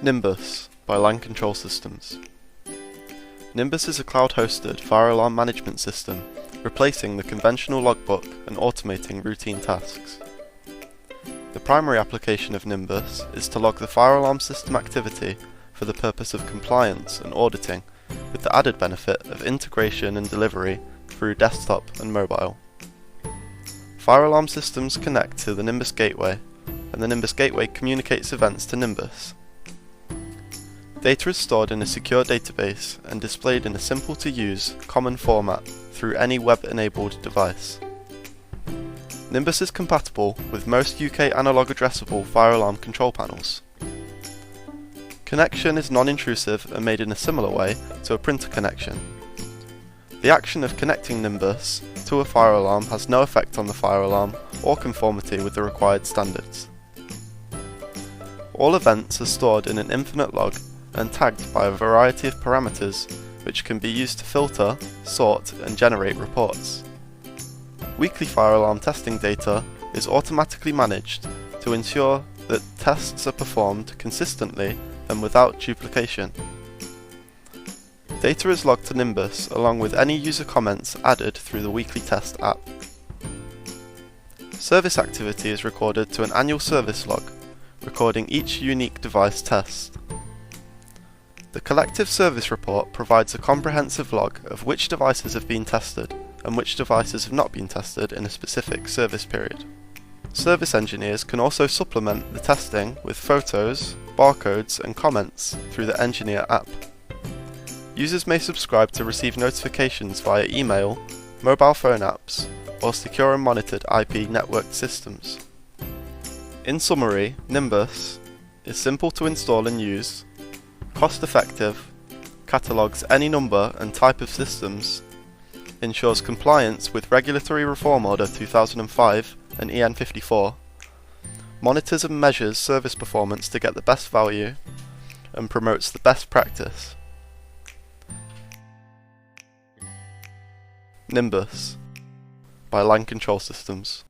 Nimbus by Land Control Systems. Nimbus is a cloud-hosted fire alarm management system, replacing the conventional logbook and automating routine tasks. The primary application of Nimbus is to log the fire alarm system activity for the purpose of compliance and auditing, with the added benefit of integration and delivery through desktop and mobile. Fire alarm systems connect to the Nimbus gateway, and the Nimbus gateway communicates events to Nimbus. Data is stored in a secure database and displayed in a simple-to-use, common format through any web-enabled device. Nimbus is compatible with most UK analog addressable fire alarm control panels. Connection is non-intrusive and made in a similar way to a printer connection. The action of connecting Nimbus to a fire alarm has no effect on the fire alarm or conformity with the required standards. All events are stored in an infinite log and tagged by a variety of parameters which can be used to filter, sort and generate reports. Weekly fire alarm testing data is automatically managed to ensure that tests are performed consistently and without duplication. Data is logged to Nimbus along with any user comments added through the weekly test app. Service activity is recorded to an annual service log, recording each unique device test. The collective service report provides a comprehensive log of which devices have been tested and which devices have not been tested in a specific service period. Service engineers can also supplement the testing with photos, barcodes and comments through the Engineer app. Users may subscribe to receive notifications via email, mobile phone apps, or secure and monitored IP networked systems. In summary, Nimbus is simple to install and use, cost-effective, catalogues any number and type of systems, ensures compliance with Regulatory Reform Order 2005 and EN 54, monitors and measures service performance to get the best value, and promotes the best practice. Nimbus by Land Control Systems.